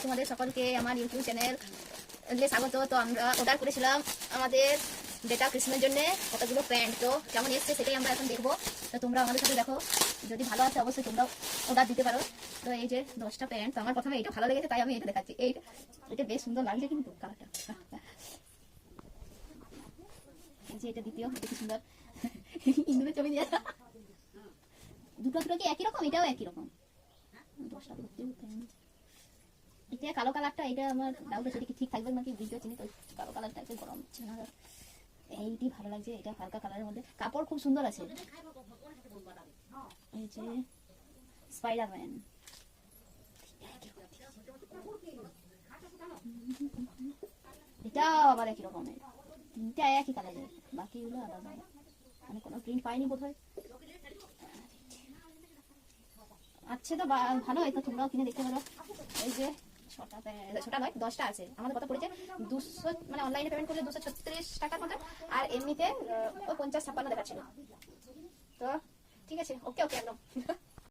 তোমাদের সকলকে আমার ইউটিউব চ্যানেল স্বাগত। তো আমরা অর্ডার করেছিলাম আমাদের বেটা কৃষ্ণের জন্য কতগুলো প্যান্ট, তো কেমন এসছে সেটাই আমরা এখন দেখবো। তো তোমরা আমাদের সাথে দেখো, যদি ভালো আছে অবশ্যই তোমরা অর্ডার দিতে পারো। তো এই যে 10টা প্যান্ট, তো আমার প্রথমে এটা ভালো লেগেছে তাই আমি এটা দেখাচ্ছি। এটা বেশ সুন্দর লাগছে কিন্তু কালারটা। এই যে এটা দ্বিতীয়, এটা কি সুন্দর ইন্দুরের ছবি দিয়ে। দুটো কি একই রকম? এটাও একই রকম। 10টা এটা কালো কালারটা, এটা আমার ডাউট আছে কি ঠিক থাকবে নাকি, ভিডিও চিনি তো কালো কালারটা একটু গরম হচ্ছে না। এইটি ভালো লাগছে, এটা হালকা কালারের মধ্যে, কাপড় খুব সুন্দর আছে। এই যে স্পাইডারম্যান, এটা আবার একই রকমের, তিনটা একই কালারের, বাকিগুলো আলাদা, মানে কোনো প্রিন্ট পাইনি বোধহয়। আচ্ছা, তো ভালো হয়, তো তোমরাও কিনে দেখতে পারো। এই যে ছটা নয় 10টা আছে। আমাদের কত পড়েছে? 200, মানে অনলাইনে পেমেন্ট করলে 236 টাকার মতো, আর এমনিতে ওই 50-56 দেখাচ্ছিল। তো ঠিক আছে, ওকে একদম।